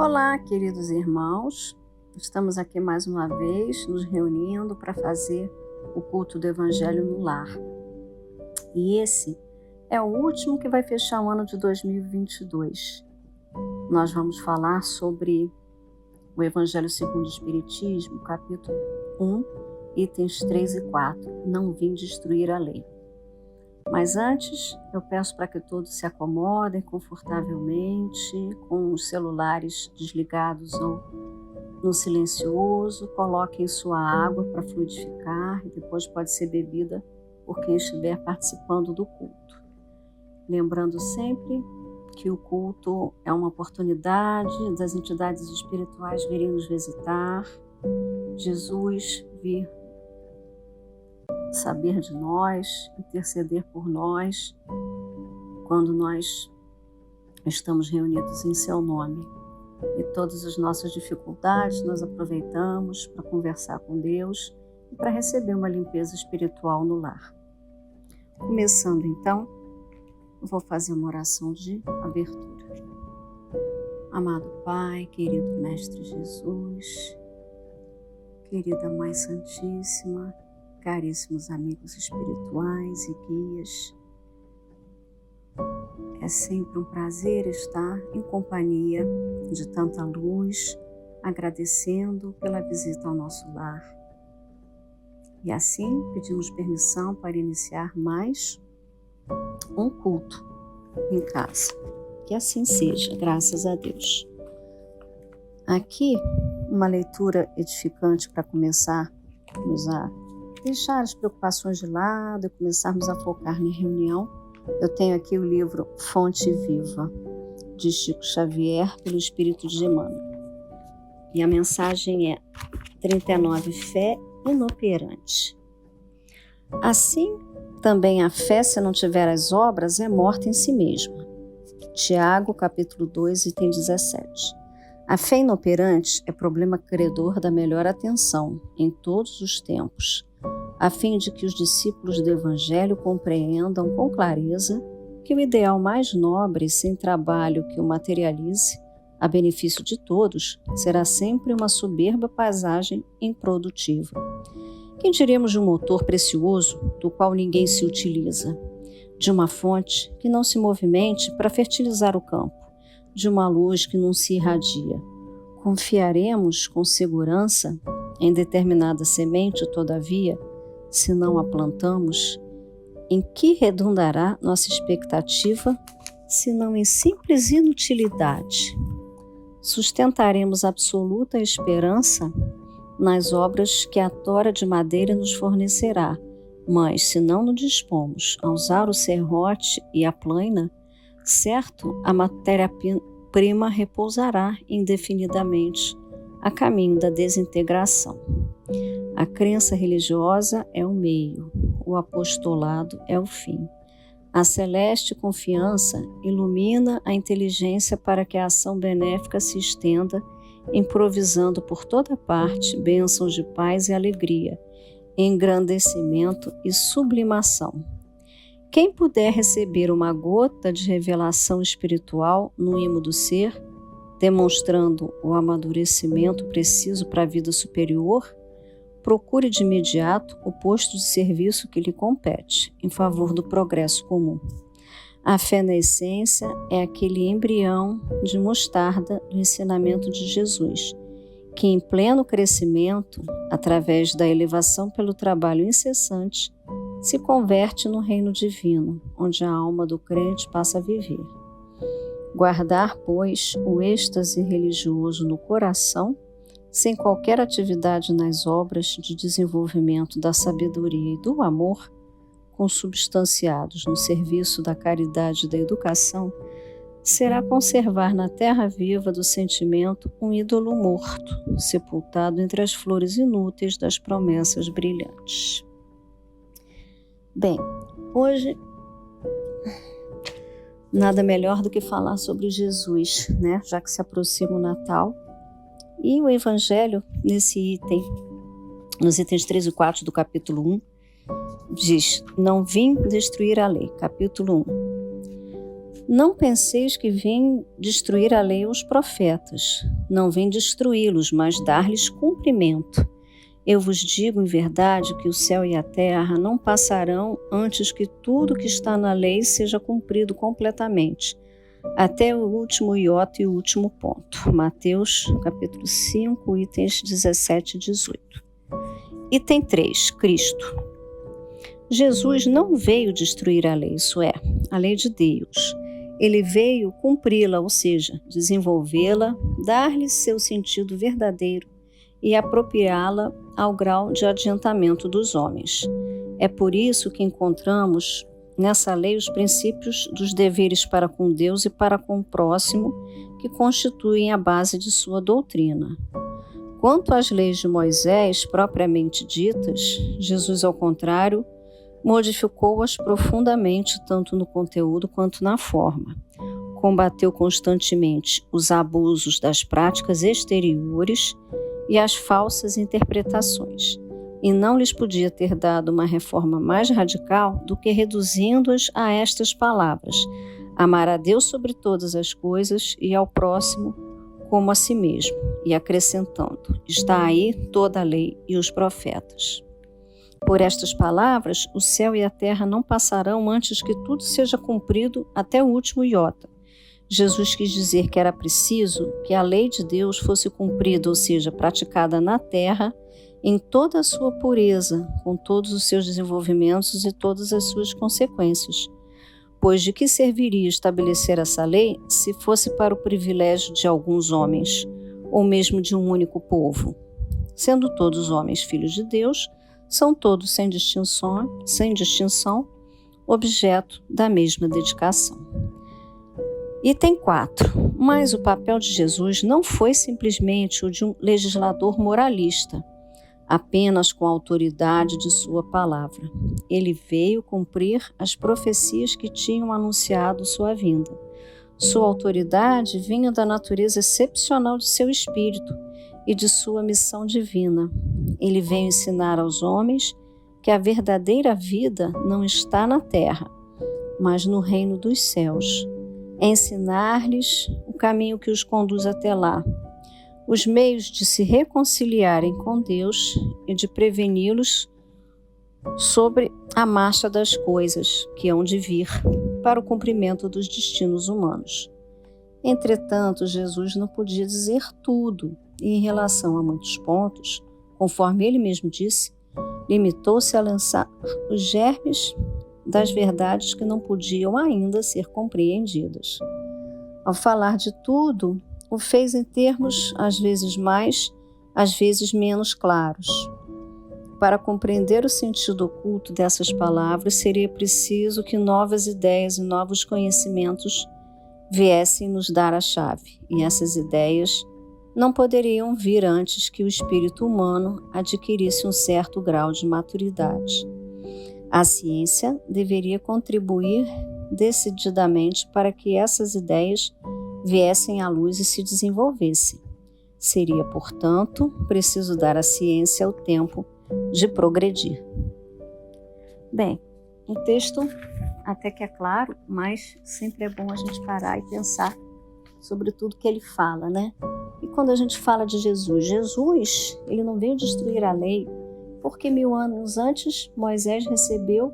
Olá, queridos irmãos, estamos aqui mais uma vez nos reunindo para fazer o culto do Evangelho no lar. E esse é o último que vai fechar o ano de 2022. Nós vamos falar sobre o Evangelho segundo o Espiritismo, capítulo 1, itens 3 e 4, não vim destruir a lei. Mas antes, eu peço para que todos se acomodem confortavelmente, com os celulares desligados ou no silencioso, coloquem sua água para fluidificar e depois pode ser bebida por quem estiver participando do culto. Lembrando sempre que o culto é uma oportunidade das entidades espirituais virem nos visitar, Jesus vir saber de nós, interceder por nós, quando nós estamos reunidos em seu nome. E todas as nossas dificuldades nós aproveitamos para conversar com Deus e para receber uma limpeza espiritual no lar. Começando então, eu vou fazer uma oração de abertura. Amado Pai, querido Mestre Jesus, querida Mãe Santíssima, caríssimos amigos espirituais e guias, é sempre um prazer estar em companhia de tanta luz, agradecendo pela visita ao nosso lar. E assim pedimos permissão para iniciar mais um culto em casa. Que assim seja, graças a Deus. Aqui, uma leitura edificante para começarmos a deixar as preocupações de lado e começarmos a focar na reunião. Eu tenho aqui o livro Fonte Viva, de Chico Xavier, pelo Espírito de Emmanuel. E a mensagem é 39, fé inoperante. Assim, também a fé, se não tiver as obras, é morta em si mesma. Tiago, capítulo 2, item 17. A fé inoperante é problema credor da melhor atenção, em todos os tempos, a fim de que os discípulos do Evangelho compreendam com clareza que o ideal mais nobre, sem trabalho que o materialize, a benefício de todos, será sempre uma soberba paisagem improdutiva. Que diríamos de um motor precioso, do qual ninguém se utiliza? De uma fonte que não se movimente para fertilizar o campo? De uma luz que não se irradia? Confiaremos com segurança em determinada semente, todavia, se não a plantamos? Em que redundará nossa expectativa, se não em simples inutilidade? Sustentaremos absoluta esperança nas obras que a tora de madeira nos fornecerá, mas se não nos dispomos a usar o serrote e a plaina, certo, a matéria-prima repousará indefinidamente a caminho da desintegração. A crença religiosa é o meio, o apostolado é o fim. A celeste confiança ilumina a inteligência para que a ação benéfica se estenda, improvisando por toda parte bênçãos de paz e alegria, engrandecimento e sublimação. Quem puder receber uma gota de revelação espiritual no imo do ser, demonstrando o amadurecimento preciso para a vida superior, procure de imediato o posto de serviço que lhe compete, em favor do progresso comum. A fé na essência é aquele embrião de mostarda do ensinamento de Jesus, que em pleno crescimento, através da elevação pelo trabalho incessante, se converte no reino divino, onde a alma do crente passa a viver. Guardar, pois, o êxtase religioso no coração, sem qualquer atividade nas obras de desenvolvimento da sabedoria e do amor, consubstanciados no serviço da caridade e da educação, será conservar na terra viva do sentimento um ídolo morto, sepultado entre as flores inúteis das promessas brilhantes. Bem, hoje nada melhor do que falar sobre Jesus, né? Já que se aproxima o Natal. E o Evangelho, nos itens 3 e 4 do capítulo 1, diz: não vim destruir a lei, capítulo 1. Não penseis que vim destruir a lei ou os profetas. Não vim destruí-los, mas dar-lhes cumprimento. Eu vos digo em verdade que o céu e a terra não passarão antes que tudo que está na lei seja cumprido completamente, até o último iota e o último ponto. Mateus, capítulo 5, itens 17 e 18. Item 3. Cristo. Jesus não veio destruir a lei, isso é, a lei de Deus. Ele veio cumpri-la, ou seja, desenvolvê-la, dar-lhe seu sentido verdadeiro e apropriá-la ao grau de adiantamento dos homens. É por isso que encontramos nessa lei os princípios dos deveres para com Deus e para com o próximo, que constituem a base de sua doutrina. Quanto às leis de Moisés, propriamente ditas, Jesus, ao contrário, modificou-as profundamente, tanto no conteúdo quanto na forma. Combateu constantemente os abusos das práticas exteriores e as falsas interpretações, e não lhes podia ter dado uma reforma mais radical do que reduzindo-as a estas palavras: amar a Deus sobre todas as coisas e ao próximo como a si mesmo, e acrescentando: está aí toda a lei e os profetas. Por estas palavras, o céu e a terra não passarão antes que tudo seja cumprido até o último iota. Jesus quis dizer que era preciso que a lei de Deus fosse cumprida, ou seja, praticada na terra, em toda a sua pureza, com todos os seus desenvolvimentos e todas as suas consequências. Pois de que serviria estabelecer essa lei se fosse para o privilégio de alguns homens, ou mesmo de um único povo? Sendo todos homens filhos de Deus, são todos sem distinção, objeto da mesma dedicação. Item 4. Mas o papel de Jesus não foi simplesmente o de um legislador moralista, apenas com a autoridade de sua palavra. Ele veio cumprir as profecias que tinham anunciado sua vinda. Sua autoridade vinha da natureza excepcional de seu espírito e de sua missão divina. Ele veio ensinar aos homens que a verdadeira vida não está na terra, mas no reino dos céus. Ensinar-lhes o caminho que os conduz até lá, os meios de se reconciliarem com Deus e de preveni-los sobre a marcha das coisas que hão de vir para o cumprimento dos destinos humanos. Entretanto, Jesus não podia dizer tudo e, em relação a muitos pontos, conforme ele mesmo disse, limitou-se a lançar os germes das verdades que não podiam ainda ser compreendidas. Ao falar de tudo, o fez em termos às vezes mais, às vezes menos claros. Para compreender o sentido oculto dessas palavras, seria preciso que novas ideias e novos conhecimentos viessem nos dar a chave, e essas ideias não poderiam vir antes que o espírito humano adquirisse um certo grau de maturidade. A ciência deveria contribuir decididamente para que essas ideias viessem à luz e se desenvolvessem. Seria, portanto, preciso dar à ciência o tempo de progredir. Bem, o texto até que é claro, mas sempre é bom a gente parar e pensar sobre tudo que ele fala, né? E quando a gente fala de Jesus, ele não veio destruir a lei, porque 1000 anos antes Moisés recebeu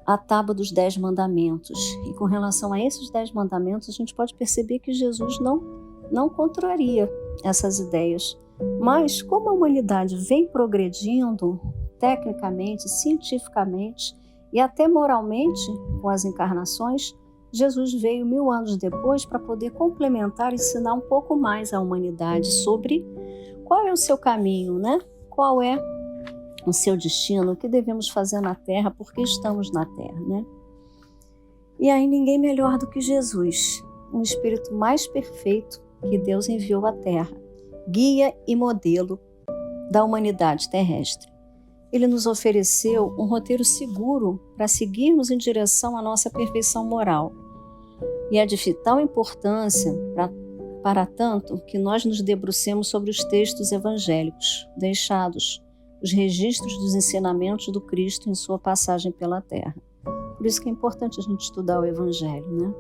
a tábua dos 10 mandamentos. E com relação a esses 10 mandamentos, a gente pode perceber que Jesus não contraria essas ideias. Mas como a humanidade vem progredindo tecnicamente, cientificamente e até moralmente com as encarnações, Jesus veio 1000 anos depois para poder complementar e ensinar um pouco mais à humanidade sobre qual é o seu caminho, né? Qual é o seu destino, o que devemos fazer na Terra, por que estamos na Terra, né? E aí ninguém melhor do que Jesus, um espírito mais perfeito que Deus enviou à Terra, guia e modelo da humanidade terrestre. Ele nos ofereceu um roteiro seguro para seguirmos em direção à nossa perfeição moral. E é de vital importância para tanto que nós nos debrucemos sobre os textos evangélicos deixados, os registros dos ensinamentos do Cristo em sua passagem pela terra. Por isso que é importante a gente estudar o Evangelho, né?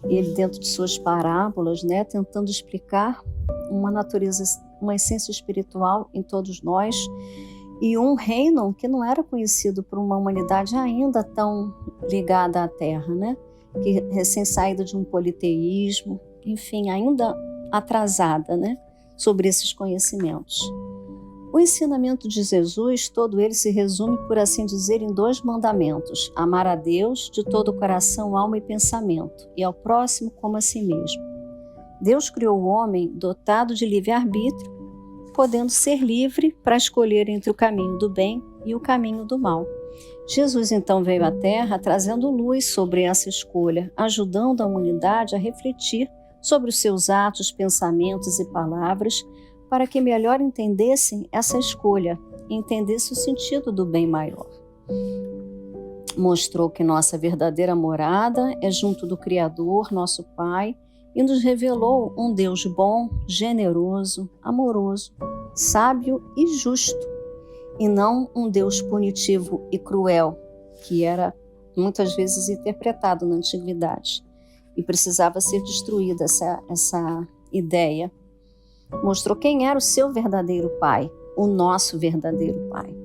Ele, dentro de suas parábolas, né, tentando explicar uma natureza, uma essência espiritual em todos nós, e um reino que não era conhecido por uma humanidade ainda tão ligada à Terra, né? Que recém-saída de um politeísmo, enfim, ainda atrasada, né? Sobre esses conhecimentos. O ensinamento de Jesus, todo ele se resume, por assim dizer, em 2 mandamentos: amar a Deus de todo o coração, alma e pensamento, e ao próximo como a si mesmo. Deus criou o homem dotado de livre-arbítrio, podendo ser livre para escolher entre o caminho do bem e o caminho do mal. Jesus então veio à Terra trazendo luz sobre essa escolha, ajudando a humanidade a refletir sobre os seus atos, pensamentos e palavras, para que melhor entendessem essa escolha e entendessem o sentido do bem maior. Mostrou que nossa verdadeira morada é junto do Criador, nosso Pai, e nos revelou um Deus bom, generoso, amoroso, sábio e justo, e não um Deus punitivo e cruel, que era muitas vezes interpretado na antiguidade, e precisava ser destruída essa ideia. Mostrou quem era o seu verdadeiro Pai, o nosso verdadeiro Pai.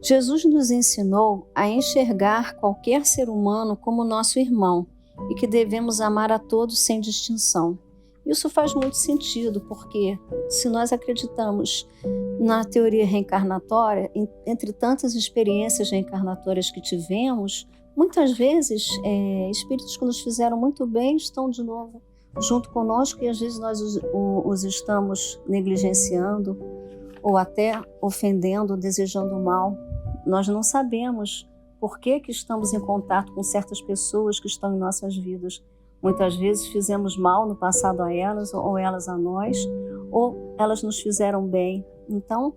Jesus nos ensinou a enxergar qualquer ser humano como nosso irmão e que devemos amar a todos sem distinção. Isso faz muito sentido, porque se nós acreditamos na teoria reencarnatória, entre tantas experiências reencarnatórias que tivemos, muitas vezes espíritos que nos fizeram muito bem estão de novo junto conosco e às vezes nós os estamos negligenciando ou até ofendendo, desejando mal. Nós não sabemos por que estamos em contato com certas pessoas que estão em nossas vidas. Muitas vezes fizemos mal no passado a elas, ou elas a nós, ou elas nos fizeram bem. Então,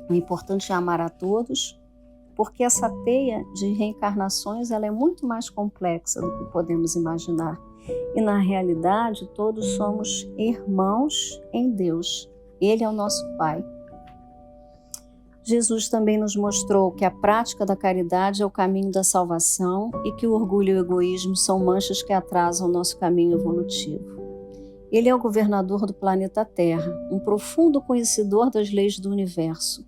o importante é amar a todos, porque essa teia de reencarnações ela é muito mais complexa do que podemos imaginar. E na realidade, todos somos irmãos em Deus. Ele é o nosso Pai. Jesus também nos mostrou que a prática da caridade é o caminho da salvação e que o orgulho e o egoísmo são manchas que atrasam o nosso caminho evolutivo. Ele é o governador do planeta Terra, um profundo conhecedor das leis do universo.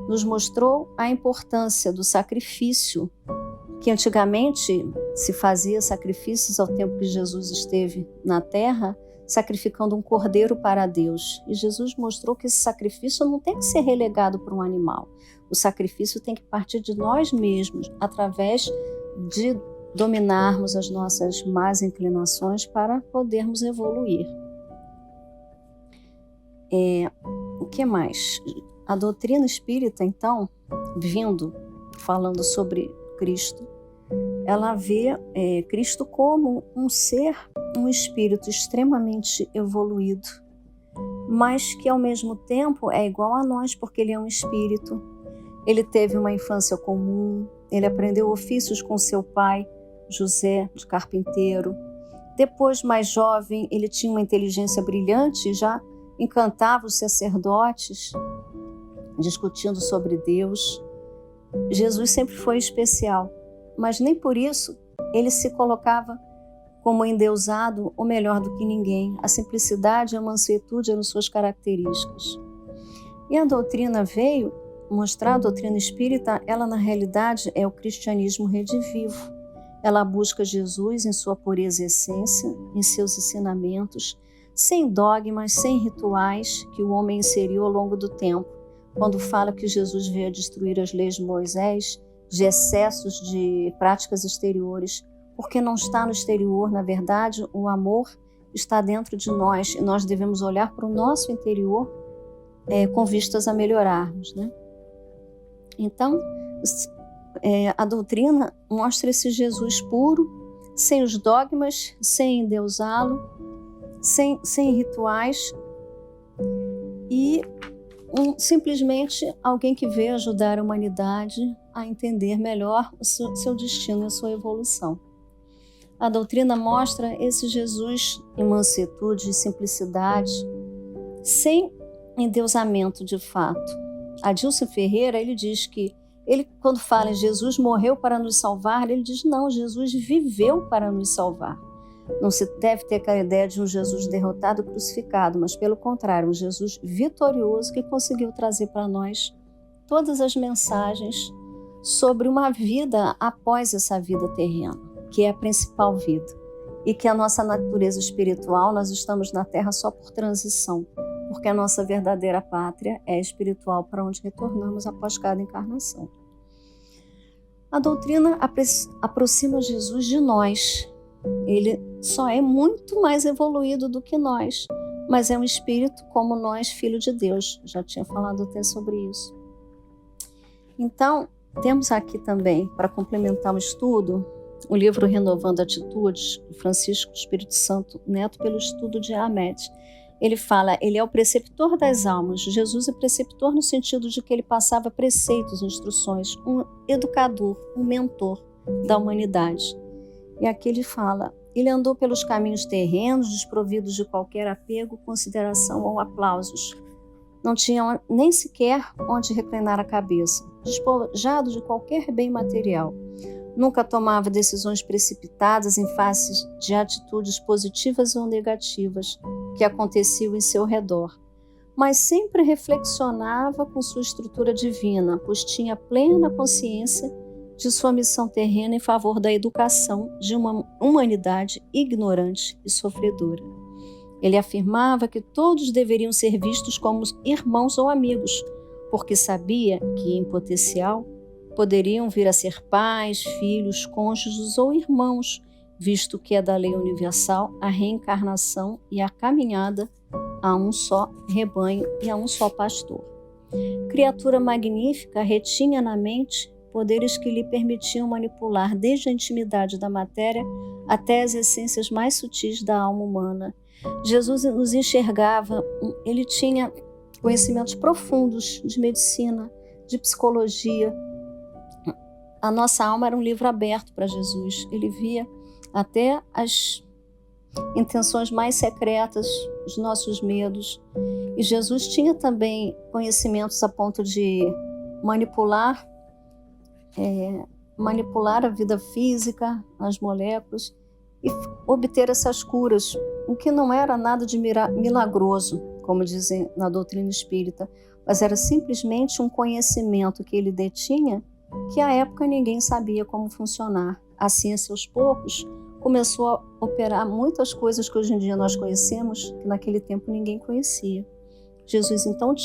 Nos mostrou a importância do sacrifício, que antigamente se fazia sacrifícios ao tempo que Jesus esteve na Terra, sacrificando um cordeiro para Deus. E Jesus mostrou que esse sacrifício não tem que ser relegado para um animal. O sacrifício tem que partir de nós mesmos, através de dominarmos as nossas más inclinações para podermos evoluir. O que mais? A doutrina espírita, então, falando sobre Cristo, ela vê Cristo como um ser, um espírito extremamente evoluído, mas que ao mesmo tempo é igual a nós, porque ele é um espírito. Ele teve uma infância comum, ele aprendeu ofícios com seu pai, José, de carpinteiro. Depois, mais jovem, ele tinha uma inteligência brilhante e já encantava os sacerdotes, discutindo sobre Deus. Jesus sempre foi especial, mas nem por isso ele se colocava como endeusado ou melhor do que ninguém. A simplicidade e a mansuetude eram suas características. E a doutrina veio mostrar, a doutrina espírita, ela na realidade é o cristianismo redivivo. Ela busca Jesus em sua pureza e essência, em seus ensinamentos, sem dogmas, sem rituais que o homem inseriu ao longo do tempo. Quando fala que Jesus veio a destruir as leis de Moisés, de excessos de práticas exteriores, porque não está no exterior, na verdade, o amor está dentro de nós e nós devemos olhar para o nosso interior com vistas a melhorarmos, né? Então, a doutrina mostra esse Jesus puro, sem os dogmas, sem endeusá-lo, sem rituais e simplesmente alguém que veio ajudar a humanidade a entender melhor o seu destino e a sua evolução. A doutrina mostra esse Jesus em mansuetude e simplicidade, sem endeusamento de fato. Adilson Ferreira, ele diz que Ele, quando fala em Jesus morreu para nos salvar, ele diz, não, Jesus viveu para nos salvar. Não se deve ter a ideia de um Jesus derrotado e crucificado, mas pelo contrário, um Jesus vitorioso que conseguiu trazer para nós todas as mensagens sobre uma vida após essa vida terrena, que é a principal vida. E que a nossa natureza espiritual, nós estamos na Terra só por transição, porque a nossa verdadeira pátria é espiritual, para onde retornamos após cada encarnação. A doutrina aproxima Jesus de nós. Ele só é muito mais evoluído do que nós, mas é um espírito como nós, filho de Deus. Já tinha falado até sobre isso. Então, temos aqui também, para complementar o estudo, o livro Renovando Atitudes, de Francisco Espírito Santo Neto, pelo estudo de Ahmed. Ele fala, ele é o preceptor das almas. Jesus é preceptor no sentido de que ele passava preceitos, instruções, um educador, um mentor da humanidade. E aqui ele fala, ele andou pelos caminhos terrenos, desprovidos de qualquer apego, consideração ou aplausos. Não tinha nem sequer onde reclinar a cabeça, despojado de qualquer bem material. Nunca tomava decisões precipitadas em face de atitudes positivas ou negativas que aconteciam em seu redor, mas sempre reflexionava com sua estrutura divina, pois tinha plena consciência de sua missão terrena em favor da educação de uma humanidade ignorante e sofredora. Ele afirmava que todos deveriam ser vistos como irmãos ou amigos, porque sabia que, em potencial, poderiam vir a ser pais, filhos, cônjuges ou irmãos, visto que é da lei universal a reencarnação e a caminhada a um só rebanho e a um só pastor. Criatura magnífica, retinha na mente poderes que lhe permitiam manipular desde a intimidade da matéria até as essências mais sutis da alma humana. Jesus nos enxergava, ele tinha conhecimentos profundos de medicina, de psicologia. A nossa alma era um livro aberto para Jesus. Ele via até as intenções mais secretas, os nossos medos. E Jesus tinha também conhecimentos a ponto de manipular a vida física, as moléculas, e obter essas curas, o que não era nada de milagroso, como dizem na doutrina espírita, mas era simplesmente um conhecimento que ele detinha, que à época ninguém sabia como funcionar. A ciência, aos poucos, começou a operar muitas coisas que hoje em dia nós conhecemos, que naquele tempo ninguém conhecia. Jesus, então,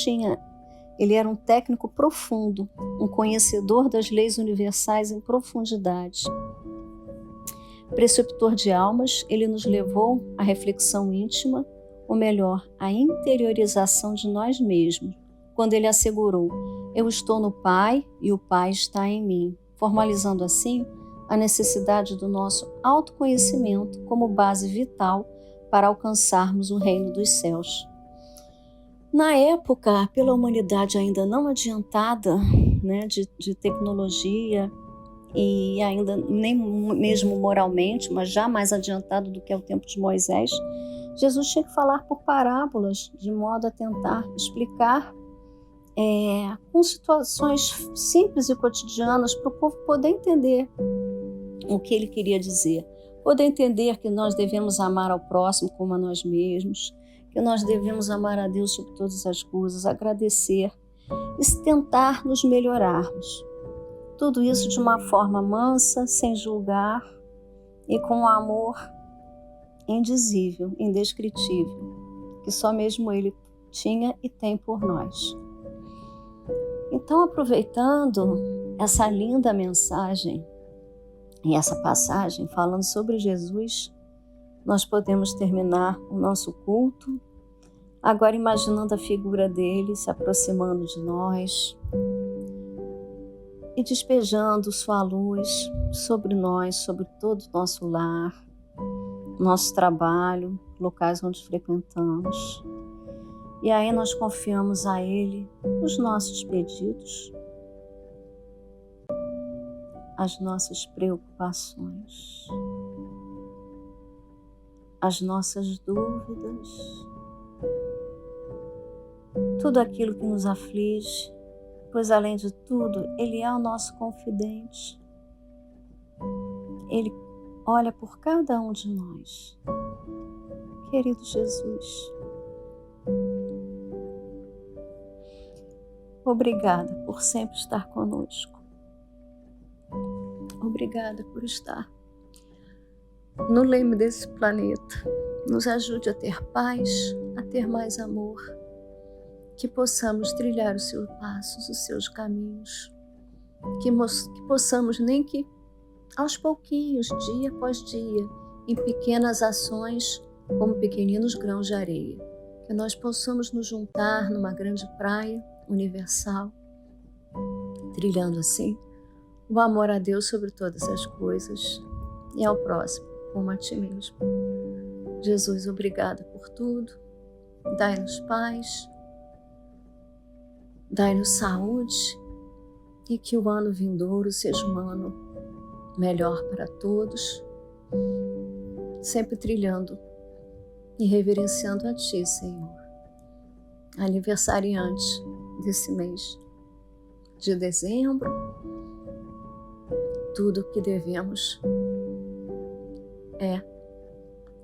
ele era um técnico profundo, um conhecedor das leis universais em profundidade. Preceptor de almas, ele nos levou à reflexão íntima, ou melhor, à interiorização de nós mesmos, quando ele assegurou, eu estou no Pai e o Pai está em mim, formalizando assim a necessidade do nosso autoconhecimento como base vital para alcançarmos o reino dos céus. Na época, pela humanidade ainda não adiantada, de tecnologia, e ainda nem mesmo moralmente, mas já mais adiantado do que é o tempo de Moisés, Jesus tinha que falar por parábolas, de modo a tentar explicar com situações simples e cotidianas para o povo poder entender o que ele queria dizer, poder entender que nós devemos amar ao próximo como a nós mesmos, que nós devemos amar a Deus sobre todas as coisas, agradecer e tentar nos melhorarmos. Tudo isso de uma forma mansa, sem julgar e com um amor indizível, indescritível, que só mesmo Ele tinha e tem por nós. Então, aproveitando essa linda mensagem e essa passagem falando sobre Jesus, nós podemos terminar o nosso culto, agora imaginando a figura dele se aproximando de nós e despejando sua luz sobre nós, sobre todo o nosso lar, nosso trabalho, locais onde frequentamos. E aí nós confiamos a Ele os nossos pedidos, as nossas preocupações, as nossas dúvidas, tudo aquilo que nos aflige, pois além de tudo, Ele é o nosso confidente. Ele olha por cada um de nós. Querido Jesus, obrigada por sempre estar conosco. Obrigada por estar no leme desse planeta. Nos ajude a ter paz, a ter mais amor, que possamos trilhar os seus passos, os seus caminhos, que possamos, nem que aos pouquinhos, dia após dia, em pequenas ações, como pequeninos grãos de areia, que nós possamos nos juntar numa grande praia universal, trilhando assim o amor a Deus sobre todas as coisas e ao próximo, como a ti mesmo. Jesus, obrigada por tudo. Dai-nos paz, dai-nos saúde e que o ano vindouro seja um ano melhor para todos, sempre trilhando e reverenciando a Ti, Senhor. Aniversariante desse mês de dezembro, tudo o que devemos é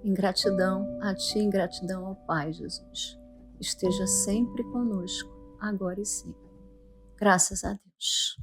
em gratidão a Ti, em gratidão ao Pai, Jesus. Esteja sempre conosco, agora e sempre. Graças a Deus.